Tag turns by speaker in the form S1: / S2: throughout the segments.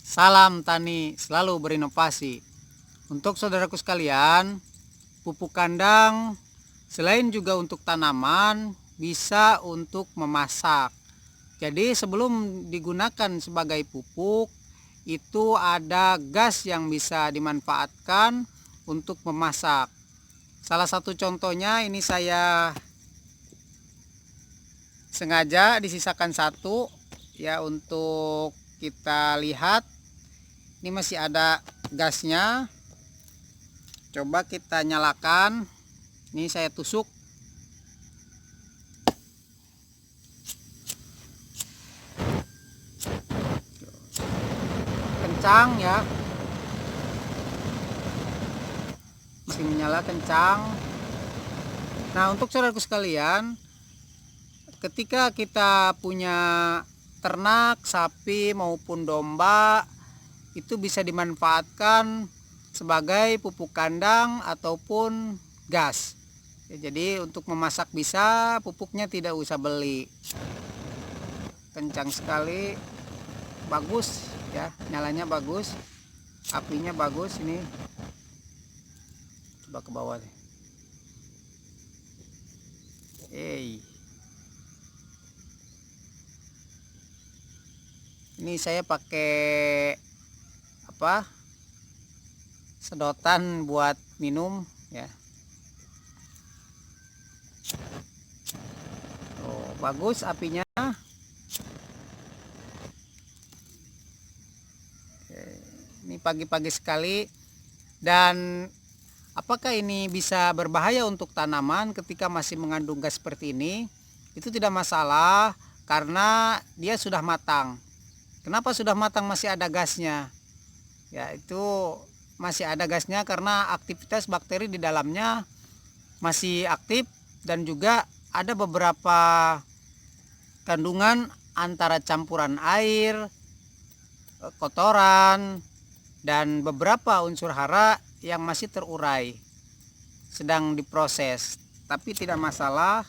S1: Salam tani selalu berinovasi. Untuk saudaraku sekalian, pupuk kandang selain juga untuk tanaman, bisa untuk memasak. Jadi sebelum digunakan sebagai pupuk, itu ada gas yang bisa dimanfaatkan untuk memasak. Salah satu contohnya ini saya sengaja disisakan satu ya untuk kita lihat. Ini masih ada gasnya. Coba kita nyalakan. Ini saya tusuk. Kencang ya. Masih menyala kencang. Nah, untuk saudaraku sekalian, ketika kita punya ternak, sapi maupun domba, itu bisa dimanfaatkan sebagai pupuk kandang ataupun gas ya. Jadi untuk memasak bisa, pupuknya tidak usah beli. Kencang sekali, bagus ya, nyalanya bagus, apinya bagus. Ini coba ke bawah nih. Ini saya pakai sedotan buat minum ya. Bagus apinya. Ini pagi-pagi sekali. Dan apakah ini bisa berbahaya untuk tanaman ketika masih mengandung gas seperti ini? Itu tidak masalah karena dia sudah matang. Kenapa sudah matang masih ada gasnya? Ya, itu masih ada gasnya karena aktivitas bakteri di dalamnya masih aktif, dan juga ada beberapa kandungan antara campuran air, kotoran, dan beberapa unsur hara yang masih terurai, sedang diproses. Tapi tidak masalah.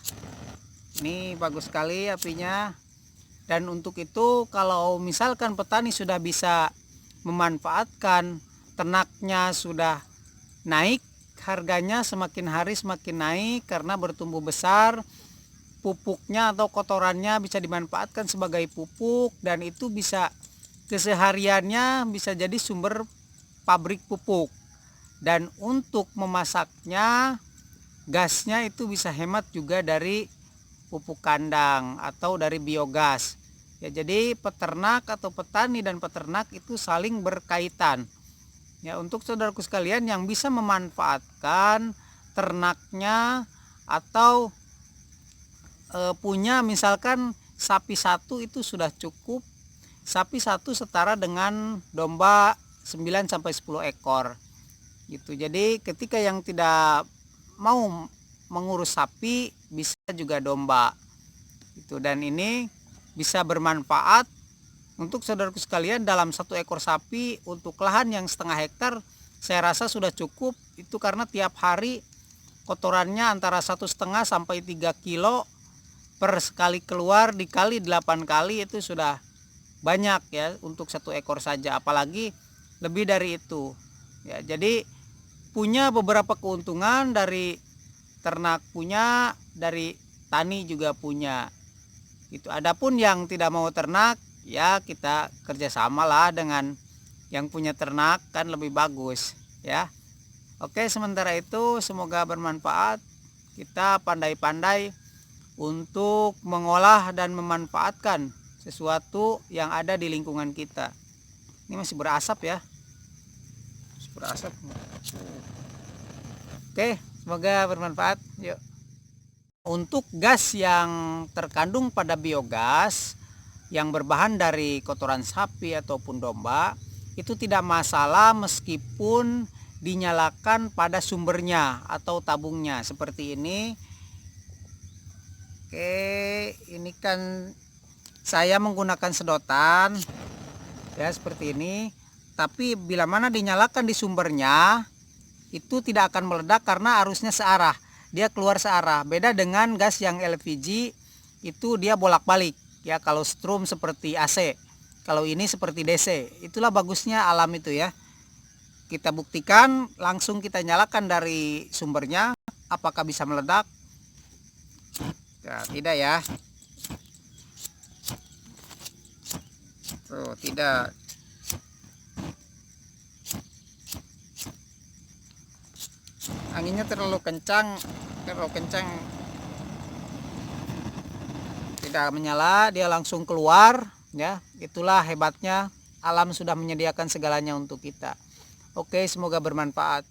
S1: Ini bagus sekali apinya. Dan untuk itu, kalau misalkan petani sudah bisa memanfaatkan, ternaknya sudah naik, harganya semakin hari semakin naik karena bertumbuh besar, pupuknya atau kotorannya bisa dimanfaatkan sebagai pupuk, dan itu bisa kesehariannya bisa jadi sumber pabrik pupuk. Dan untuk memasaknya, gasnya itu bisa hemat juga dari pupuk kandang atau dari biogas ya. Jadi peternak atau petani dan peternak itu saling berkaitan ya. Untuk saudaraku sekalian yang bisa memanfaatkan ternaknya atau punya misalkan sapi satu, itu sudah cukup. Sapi satu setara dengan domba 9-10 ekor gitu. Jadi ketika yang tidak mau mengurus sapi, bisa juga domba gitu. Dan ini bisa bermanfaat untuk saudaraku sekalian. Dalam satu ekor sapi untuk lahan yang setengah hektar, saya rasa sudah cukup. Itu karena tiap hari kotorannya antara 1,5 sampai 3 kilo per sekali keluar, dikali 8 kali, itu sudah banyak ya untuk satu ekor saja, apalagi lebih dari itu ya. Jadi punya beberapa keuntungan, dari ternak punya, dari tani juga punya itu. Adapun yang tidak mau ternak ya, kita kerjasama lah dengan yang punya ternak, kan lebih bagus ya. Oke, sementara itu semoga bermanfaat. Kita pandai-pandai untuk mengolah dan memanfaatkan sesuatu yang ada di lingkungan kita. Ini masih berasap ya, masih berasap. Oke, semoga bermanfaat. Yuk. Untuk gas yang terkandung pada biogas yang berbahan dari kotoran sapi ataupun domba, itu tidak masalah meskipun dinyalakan pada sumbernya atau tabungnya seperti ini. Oke, ini kan saya menggunakan sedotan ya seperti ini. Tapi bila mana dinyalakan di sumbernya, itu tidak akan meledak karena arusnya searah, dia keluar searah. Beda dengan gas yang LPG, itu dia bolak-balik ya. Kalau strum seperti AC Kalau ini seperti DC. Itulah bagusnya alam itu ya. Kita buktikan, langsung kita nyalakan dari sumbernya, apakah bisa meledak? Nah, tidak ya. Tuh, tidak. Anginnya terlalu kencang, tidak menyala, dia langsung keluar ya. Itulah hebatnya alam sudah menyediakan segalanya untuk kita. Oke, semoga bermanfaat.